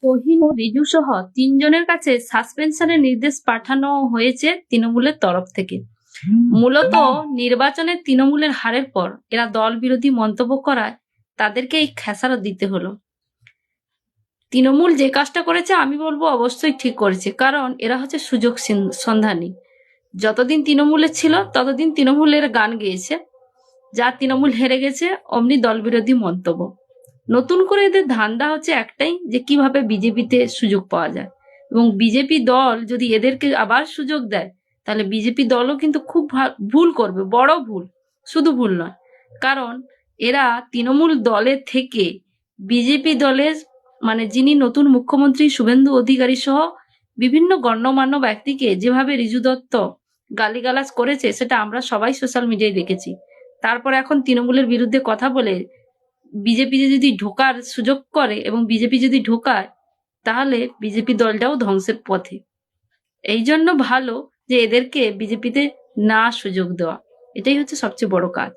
তহিন ও রিজু সহ তিনজনের কাছে সাসপেনশনের নির্দেশ পাঠানো হয়েছে তৃণমূলের তরফ থেকে। মূলত নির্বাচনে তৃণমূলের হারের পর এরা দল বিরোধী মন্তব্য করায় তাদেরকে এই খেসারত দিতে হলো। তৃণমূল যে কাজটা করেছে আমি বলবো অবশ্যই ঠিক করেছে, কারণ এরা হচ্ছে সুযোগ সন্ধানী। যতদিন তৃণমূলে ছিল ততদিন তৃণমূলের গান গেয়েছে, যা তৃণমূল হেরে গেছে অমনি দল বিরোধী মন্তব্য। নতুন করে এদের ধান্দা হচ্ছে একটাই, যে কিভাবে বিজেপিতে সুযোগ পাওয়া যায়, এবং বিজেপি দল যদি এদেরকে আবার সুযোগ দেয় তাহলে বিজেপি দলও কিন্তু খুব ভুল করবে, বড় ভুল, শুধু ভুল নয়। কারণ এরা তৃণমূল দলের থেকে বিজেপি দলের মানে যিনি নতুন মুখ্যমন্ত্রী শুভেন্দু অধিকারী সহ বিভিন্ন গণ্যমান্য ব্যক্তিকে যেভাবে রিজু দত্ত গালিগালাজ করেছে সেটা আমরা সবাই সোশ্যাল মিডিয়ায় দেখেছি। তারপর এখন তৃণমূলের বিরুদ্ধে কথা বলে বিজেপিতে যদি ঢোকার সুযোগ করে এবং বিজেপি যদি ঢোকায় তাহলে বিজেপি দলটাও ধ্বংসের পথে। এই জন্য ভালো যে এদেরকে বিজেপিতে না সুযোগ দেওয়া, এটাই হচ্ছে সবচেয়ে বড় কাজ।